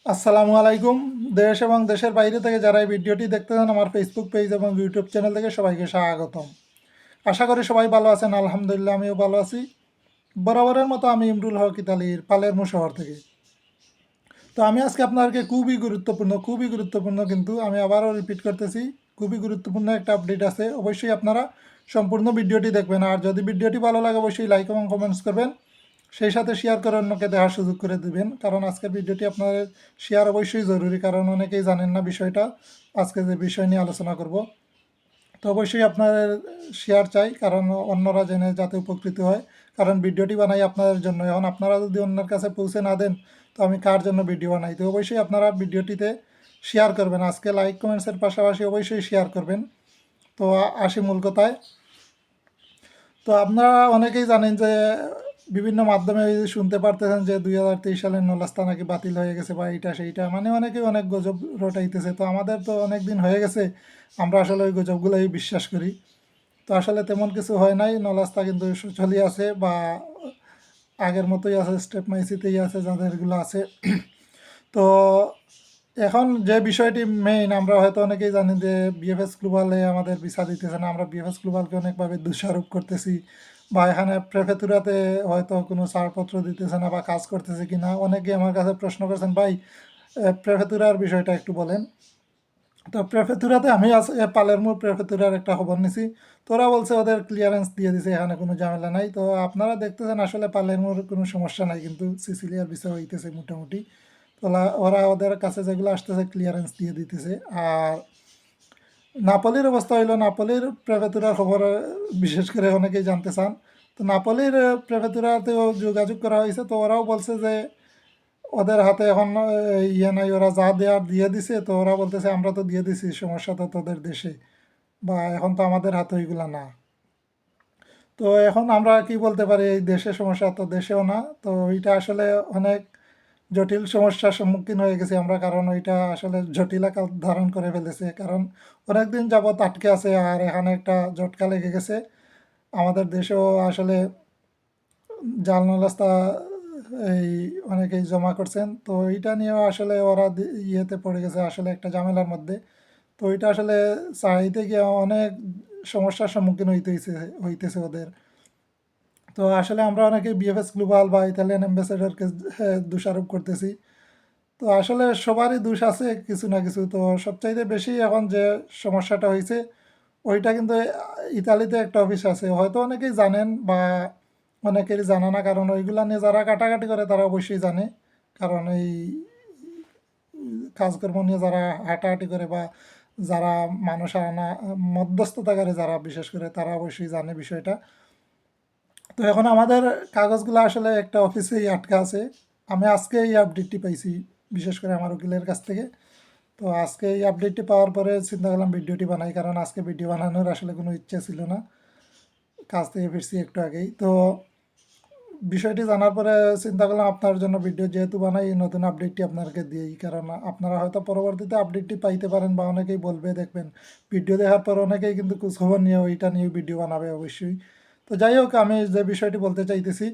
আসসালামু আলাইকুম। দেশ এবং দেশের বাইরে থেকে যারা এই ভিডিওটি দেখতেছেন আমার ফেসবুক পেজ এবং ইউটিউব চ্যানেল থেকে সবাইকে স্বাগতম। আশা করি সবাই ভালো আছেন। আলহামদুলিল্লাহ আমিও ভালো আছি। বরাবরের মতো আমি ইমরুল হক ইতালির পালেরমো শহর থেকে। তো আমি আজকে আপনাদেরকে খুবই গুরুত্বপূর্ণ কিন্তু আমি আবারও রিপিট করতেছি, খুবই গুরুত্বপূর্ণ একটা আপডেট আছে। অবশ্যই আপনারা সম্পূর্ণ ভিডিওটি দেখবেন, আর যদি ভিডিওটি ভালো লাগে অবশ্যই লাইক এবং কমেন্টস করবেন, সেই সাথে শেয়ার করে অন্যকে দেখার সুযোগ করে দেবেন, কারণ আজকের ভিডিওটি আপনাদের শেয়ার অবশ্যই জরুরি, কারণ অনেকেই জানেন না বিষয়টা। আজকে যে বিষয় নিয়ে আলোচনা করব, তো অবশ্যই আপনাদের শেয়ার চাই, কারণ অন্যরা জেনে যাতে উপকৃত হয়। কারণ ভিডিওটি বানাই আপনাদের জন্য, এখন আপনারা যদি অন্যের কাছে পৌঁছে না দেন তো আমি কার জন্য ভিডিও বানাই। তো অবশ্যই আপনারা ভিডিওটিতে শেয়ার করবেন, আজকে লাইক কমেন্টসের পাশাপাশি অবশ্যই শেয়ার করবেন। তো আসি মূল কথায়। তো আপনারা অনেকেই জানেন যে বিভিন্ন মাধ্যমে এই যে শুনতে পারতেছেন যে 2023 সালের নলাস্তা নাকি বাতিল হয়ে গেছে বা এইটা সেইটা, মানে অনেকেই অনেক গুজব রটাইতেছে। তো আমাদের তো অনেক দিন হয়ে গেছে, আমরা আসলে ওই গুজবগুলোই বিশ্বাস করি। তো আসলে তেমন কিছু হয় নাই, নলাস্তা কিন্তু চলি আছে বা আগের মতোই আছে, স্টেপ মাইসিতেই আছে যাদেরগুলো আছে। তো এখন যে বিষয়টি মেইন, আমরা হয়তো অনেকেই জানি যে বিএফএস গ্লোবালে আমাদের ভিসা দিতেছে না, আমরা বিএফএস গ্লোবালকে অনেকভাবে দোষারোপ করতেছি, বা এখানে প্রেফেতুরাতে হয়তো কোনো ছাড়পত্র দিতেছে না বা কাজ করতেছে কি না। অনেকেই আমার কাছে প্রশ্ন করেছেন, ভাই প্রেফেতুরার বিষয়টা একটু বলেন। তো প্রেফেতুরাতে আমি পালেরমো প্রেফেতুরার একটা খবর নিছি, তোরা বলছে ওদের ক্লিয়ারেন্স দিয়ে দিছে, এখানে কোনো ঝামেলা নাই। তো আপনারা দেখতেছেন আসলে পালেরমোর কোনো সমস্যা নাই, কিন্তু সিসিলিয়ার বিষয় হইতেছে মোটামুটি। তো ওরা ওদের কাছে যেগুলো আসতেছে ক্লিয়ারেন্স দিয়ে দিতেছে। আর নাপোলির অবস্থা হইলো, নাপোলির প্রেফেতুরার খবর বিশেষ করে অনেকেই জানতে চান। তো নাপোলির প্রেফেতুরাতেও যোগাযোগ করা হয়েছে, তো ওরাও বলছে যে ওদের হাতে এখন ইয়ে নাই, ওরা যা দেওয়ার দিয়ে দিছে। তো ওরা বলতেছে আমরা তো দিয়ে দিছি, সমস্যা তো তোদের দেশে, বা এখন তো আমাদের হাতে ওইগুলা না। তো এখন আমরা কি বলতে পারি, এই দেশে সমস্যা তো দেশেও না। তো ওইটা আসলে অনেক জটিল সমস্যার সম্মুখীন হয়ে গেছি আমরা, কারণ ওইটা আসলে জটিল আকার ধারণ করে ফেলেছে। কারণ অনেক দিন যাবৎ আটকে আছে, আর এখানে একটা জটকা লেগে গেছে। আমাদের দেশেও আসলে জাল নালাস্তা এই অনেকেই জমা করছেন, তো এইটা নিয়েও আসলে ওরা ইয়েতে পড়ে গেছে আসলে একটা ঝামেলার মধ্যে। তো এটা আসলে চাইতে গিয়ে অনেক সমস্যার সম্মুখীন হইতেছে ওদের। তো আসলে আমরা অনেকে বিএফএস গ্লোবাল বা ইতালিয়ান অ্যাম্বাসেডরকে দোষারোপ করতেছি। তো আসলে সবারই দোষ আছে কিছু না কিছু। তো সবচাইতে বেশি এখন যে সমস্যাটা হয়েছে ওইটা কিন্তু ইতালিতে একটা অফিস আছে, হয়তো অনেকেই জানেন বা অনেকেরই জানা না, কারণ ওইগুলা নিয়ে যারা কাটাকাটি করে তারা অবশ্যই জানে। কারণ এই কাজকর্ম নিয়ে যারা হাঁটাহাঁটি করে বা যারা মানুষ আনা মধ্যস্থতাকারী যারা বিশেষ করে, তারা অবশ্যই জানে বিষয়টা। তো এখন আমাদের কাগজগুলো আসলে একটা অফিসেই আটকা আছে। আমি আজকে এই আপডেটটি পাইছি, বিশেষ করে আমার উকিলের কাছ থেকে। তো আজকে এই আপডেটটি পাওয়ার পরে চিন্তা করলাম ভিডিওটি বানাই, কারণ আজকে ভিডিও বানানোর আসলে কোনো ইচ্ছে ছিল না, কাজ থেকে ফিরছি একটু আগেই। তো বিষয়টি জানার পরে চিন্তা করলাম আপনার জন্য ভিডিও যেহেতু বানাই, এই নতুন আপডেটটি আপনাকে দিই, কারণ আপনারা হয়তো পরবর্তীতে আপডেটটি পাইতে পারেন বা অনেকেই বলবে, দেখবেন ভিডিও দেখার পর অনেকেই কিন্তু খোঁজখবর নিয়ে ওইটা নিয়ে ভিডিও বানাবে অবশ্যই। তো যাই হোক, আমি যে বিষয়টি বলতে চাইতেছি,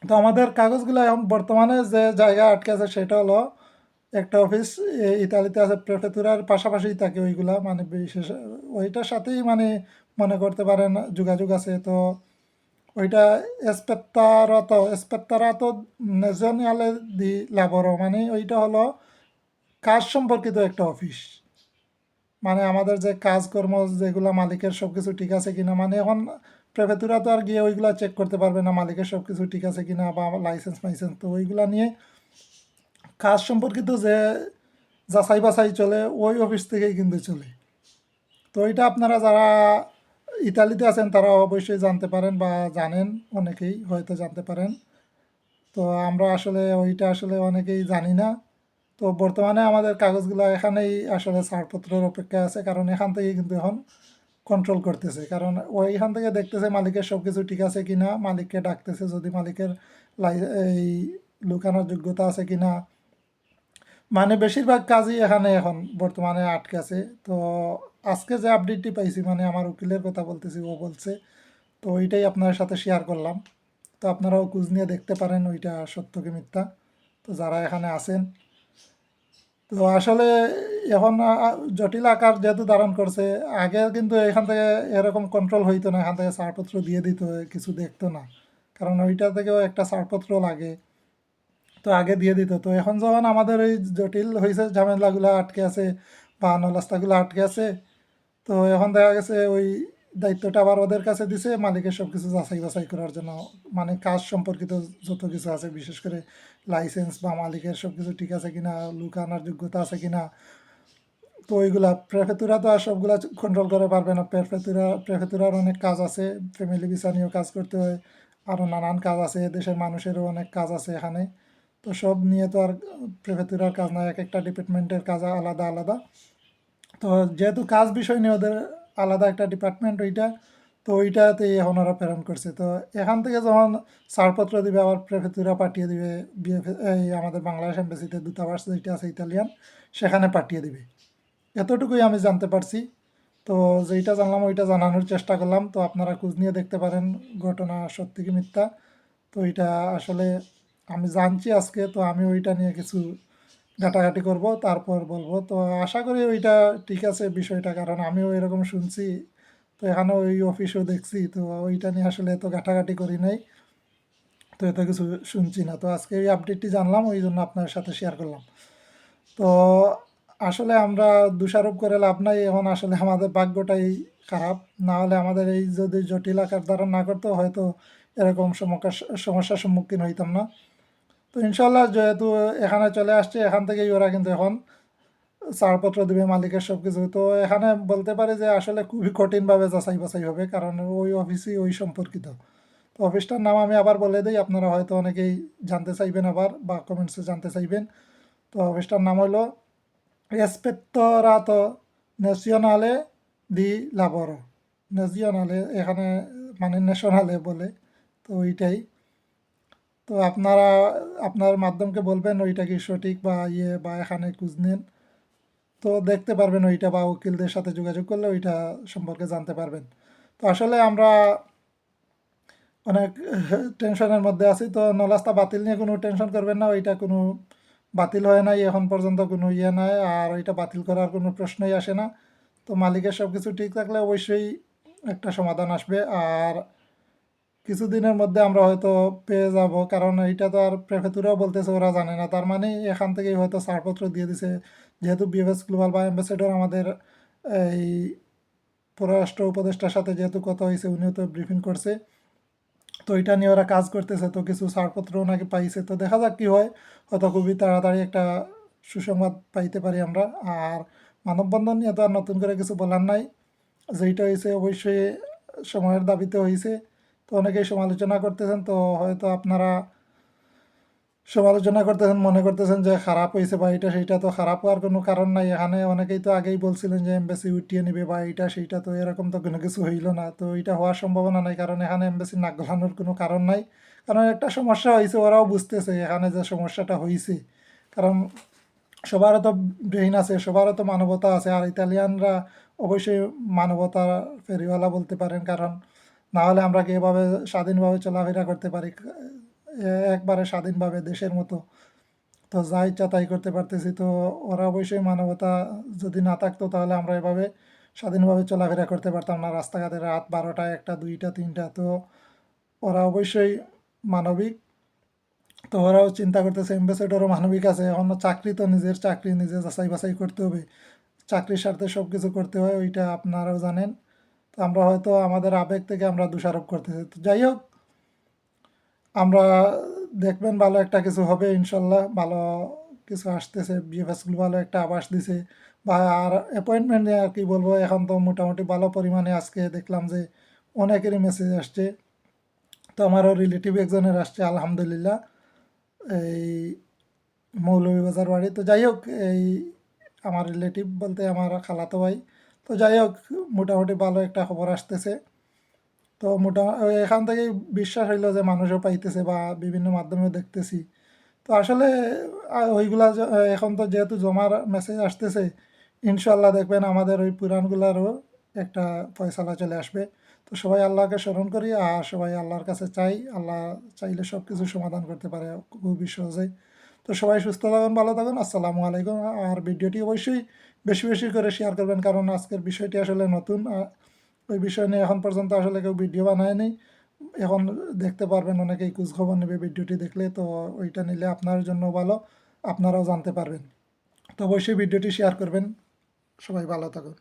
তো আমাদের কাগজগুলো এখন বর্তমানে যে জায়গায় আটকে আছে সেটা হলো একটা অফিস ইতালিতে আছে, প্রেফেতুরার পাশাপাশি থাকে ওইগুলা, মানে বিশেষ ওইটার সাথেই মানে মনে করতে পারেন যোগাযোগ আছে। তো ওইটা এসপেত্তারাতো নেজনিয়ালে দি লাবোরো, মানে ওইটা হলো কাজ সম্পর্কিত একটা অফিস। মানে আমাদের যে কাজকর্ম যেগুলো মালিকের সব কিছু ঠিক আছে কিনা, মানে এখন প্রেফেতুরা তো আর গিয়ে ওইগুলা চেক করতে পারবে না মালিকের সব কিছু ঠিক আছে কিনা বা লাইসেন্স মাইসেন্স। তো ওইগুলা নিয়ে কাজ সম্পর্কিত যে যাচাই বাছাই চলে ওই অফিস থেকেই কিন্তু চলে। তো এটা আপনারা যারা ইতালিতে আছেন তারা অবশ্যই জানতে পারেন বা জানেন, অনেকেই হয়তো জানতে পারেন। তো আমরা আসলে ওইটা আসলে অনেকেই জানি না। তো বর্তমানে আমাদের কাগজগুলো এখানেই আসলে ছাড়পত্রের অপেক্ষা আছে, কারণ এখান থেকে কিন্তু এখন কন্ট্রোল করতেছে, কারণ ওইখান থেকে দেখতেছে মালিকের সব কিছু ঠিক আছে কিনা, মালিককে ডাকতেছে যদি মালিকের এই লুকানোর যোগ্যতা আছে কিনা। মানে বেশিরভাগ কাজই এখানে এখন বর্তমানে আটকে আছে। তো আজকে যে আপডেটটি পাইছি, মানে আমার উকিলের কথা বলতেছি, ও বলছে, তো ওইটাই আপনার সাথে শেয়ার করলাম। তো আপনারাও খোঁজ নিয়ে দেখতে পারেন ওইটা সত্য কি মিথ্যা। তো যারা এখানে আছেন তো আসলে এখন জটিল আকার যেহেতু ধারণ করছে, আগে কিন্তু এখান থেকে এরকম কন্ট্রোল হইতো না, এখান থেকে ছাড়পত্র দিয়ে দিত, কিছু দেখতো না, কারণ ওইটা থেকেও একটা ছাড়পত্র লাগে, তো আগে দিয়ে দিত। তো এখন যখন আমাদের এই জটিল হয়েছে, ঝামেলাগুলো আটকে আছে বা নলাস্তাগুলো আটকে আছে, তো এখন দেখা গেছে ওই দায়িত্বটা আবার ওদের কাছে দিছে, মালিকের সব কিছু যাচাই বাছাই করার জন্য, মানে কাজ সম্পর্কিত যত কিছু আছে, বিশেষ করে লাইসেন্স বা মালিকের সব কিছু ঠিক আছে কিনা, লুক আনার যোগ্যতা আছে কিনা। তো ওইগুলা প্রেফেতুরা তো আর সবগুলা কন্ট্রোল করে পারবে না, প্রেফেতুরার অনেক কাজ আছে, ফ্যামিলি ভিসা নিয়েও কাজ করতে হয়, আরও নানান কাজ আছে, দেশের মানুষেরও অনেক কাজ আছে এখানে। তো সব নিয়ে তো আর প্রেফেতুরার কাজ না, এক একটা ডিপার্টমেন্টের কাজ আলাদা আলাদা। তো যেহেতু কাজ বিষয় নিয়ে ওদের আলাদা একটা ডিপার্টমেন্ট ওইটা, তো ওইটাতেই এখন ওরা প্রেরণ করছে। তো এখান থেকে যখন ছাড়পত্র দিবে, আবার প্রেফেতুরা পাঠিয়ে দিবে এই আমাদের বাংলাদেশ এম্বাসিতে, দূতাবাস যেটা আছে ইতালিয়ান, সেখানে পাঠিয়ে দিবে। এতটুকুই আমি জানতে পারছি। তো যেইটা জানলাম ওইটা জানানোর চেষ্টা করলাম। তো আপনারা খোঁজ নিয়ে দেখতে পারেন ঘটনা সত্যি কি মিথ্যা। তো এটা আসলে আমি জানছি আজকে, তো আমি ওইটা নিয়ে কিছু ঘাটাঘাটি করব, তারপর বলবো। তো আশা করি ওইটা ঠিক আছে বিষয়টা, কারণ আমিও এরকম শুনছি। তো এখানে ওই অফিসেও দেখছি, তো ওইটা নিয়ে আসলে এত ঘাটাঘাটি করি নাই, তো এত কিছু শুনছি না। তো আজকে এই আপডেটটি জানলাম, ওই জন্য আপনার সাথে শেয়ার করলাম। তো আসলে আমরা দোষারোপ করে লাভ নাই, এখন আসলে আমাদের ভাগ্যটাই খারাপ। না হলে আমাদের এই যদি জটিল আকার ধারণ না করতো, হয়তো এরকম সমস্যার সম্মুখীন হইতাম না। তো ইনশাল্লাহ যেহেতু এখানে চলে আসছে, এখান থেকেই ওরা কিন্তু এখন ছাড়পত্র দিবে মালিকের সব কিছু। তো এখানে বলতে পারি যে আসলে খুবই কঠিনভাবে যাচাই বাছাই হবে, কারণ ওই অফিসই ওই সম্পর্কিত। তো অফিসটার নাম আমি আবার বলে দিই, আপনারা হয়তো অনেকেই জানতে চাইবেন আবার, বা কমেন্টসে জানতে চাইবেন। তো অফিসটার নাম হলো রেসপেক্টরাতো ন্যাশনালে দি লাবoro। ন্যাশনালে এখানে মানে ন্যাশনালে বলে, তো ওইটাই। তো আপনারা আপনার মাধ্যমকে বলবেন ওইটা কি সঠিক বা ইয়ে, বা এখানে খোঁজ নিন, তো দেখতে পারবেন ওইটা, বা উকিলদের সাথে যোগাযোগ করলে ওইটা সম্পর্কে জানতে পারবেন। তো আসলে আমরা অনেক টেনশনের মধ্যে আছি। তো নলাস্তা বাতিল নিয়ে কোনো টেনশন করবেন না, ওইটা কোনো বাতিল হয় নাই এখন পর্যন্ত, কোনো ইয়ে নাই, আর ওইটা বাতিল করার কোনো প্রশ্নই আসে না। তো মালিকের সব কিছু ঠিক থাকলে অবশ্যই একটা সমাধান আসবে, আর কিছুদিনের মধ্যে আমরা হয়তো পেয়ে যাব, কারণ এইটা তো আর প্রেফেতুরাও বলতেছে ওরা জানে না, তার মানে এখান থেকেই হয়তো ছাড়পত্র দিয়ে দিছে। যেহেতু বিএফএস গ্লোবাল বা অ্যাম্বাসেডর আমাদের এই পররাষ্ট্র উপদেষ্টার সাথে যেহেতু কথা হয়েছে, উনিও তো ব্রিফিং করছে, তো এটা নিয়ে ওরা কাজ করতেছে, তো কিছু ছাড়পত্রও নাকি পাইছে। তো দেখা যাক কী হয়, হয়তো খুবই তাড়াতাড়ি একটা সুসংবাদ পাইতে পারি আমরা। আর মানববন্ধন নিয়ে তো আর নতুন করে কিছু বলার নাই, যেইটা হয়েছে অবশ্যই সময়ের দাবিতে হয়েছে। তো অনেকেই সমালোচনা করতেছেন, তো হয়তো আপনারা সমালোচনা করতেছেন, মনে করতেছেন যে খারাপ হয়েছে বা এটা সেইটা, তো খারাপ হওয়ার কোনো কারণ নাই। এখানে অনেকেই তো আগেই বলছিলেন যে এমবাসি উঠিয়ে নেবে বা এইটা সেইটা, তো এরকম তো কোনো কিছু হইল না, তো এটা হওয়ার সম্ভাবনা নাই, কারণ এখানে এমবাসি নাক গলানোর কোনো কারণ নাই। কারণ একটা সমস্যা হয়েছে, ওরাও বুঝতেছে এখানে যে সমস্যাটা হয়েছে, কারণ সবারও তো ব্রেইন আছে, সবারও তো মানবতা আছে, আর ইতালিয়ানরা অবশ্যই মানবতা ফেরিওয়ালা বলতে পারেন, কারণ না হলে আমরা কি এভাবে স্বাধীনভাবে চলাফেরা করতে পারি, একবারে স্বাধীনভাবে দেশের মতো, তো যা ইচ্ছা তাই করতে পারতেছি। তো ওরা অবশ্যই মানবতা যদি না থাকতো, তাহলে আমরা এভাবে স্বাধীনভাবে চলাফেরা করতে পারতাম না রাস্তাঘাটে, রাত 12টা 1টা 2টা 3টা। তো ওরা অবশ্যই মানবিক। তো ওরাও চিন্তা করতেছে, অ্যাম্বাসেডরও মানবিক আছে, অন্য চাকরি তো নিজের চাকরি নিজে যাচাই বাছাই করতে হবে, চাকরির স্বার্থে সব কিছু করতে হয়, ওইটা আপনারাও জানেন। তো আমরা হয়তো আমাদের আবেগ থেকে আমরা দোষারোপ করতেছি। তো যাই হোক, আমরা দেখবেন ভালো একটা কিছু হবে ইনশাল্লাহ, ভালো কিছু আসতেছে, বিএফএসগুলো ভালো একটা আভাস দিছে। বা আর অ্যাপয়েন্টমেন্ট নিয়ে আর কি বলবো, এখন তো মোটামুটি ভালো পরিমাণে আজকে দেখলাম যে অনেকেরই মেসেজ আসছে। তো আমারও রিলেটিভ একজনের আসছে আলহামদুলিল্লাহ, এই মৌলভীবাজার বাড়ি। তো যাই হোক, এই আমার রিলেটিভ বলতে আমার খালাতো ভাই। তো যাই হোক, মোটামুটি ভালো একটা খবর আসতেছে। তো এখান থেকেই বিশ্বাস হইলো যে মানুষও পাইতেছে, বা বিভিন্ন মাধ্যমেও দেখতেছি। তো আসলে ওইগুলা এখন তো যেহেতু জমার মেসেজ আসতেছে, ইনশাল্লাহ দেখবেন আমাদের ওই পুরাণগুলারও একটা ফয়সালা চলে আসবে। তো সবাই আল্লাহকে স্মরণ করি, আর সবাই আল্লাহর কাছে চাই, আল্লাহ চাইলে সব কিছু সমাধান করতে পারে খুবই সহজেই। তো তো সবাই সুস্থ থাকুন, ভালো থাকুন। আসসালামু আলাইকুম। আর ভিডিওটি অবশ্যই বেশি বেশি করে শেয়ার করবেন, কারণ আজকের বিষয়টি আসলে নতুন। ওই বিষয় নিয়ে এখন পর্যন্ত আসলে কেউ ভিডিও বানায়নি। এখন দেখতে পারবেন, অনেকেই খোঁজখবর নেবে ভিডিওটি দেখলে, তো ওইটা নিলে আপনার জন্য ভালো, আপনারাও জানতে পারবেন। তো অবশ্যই ভিডিওটি শেয়ার করবেন। সবাই ভালো থাকুন।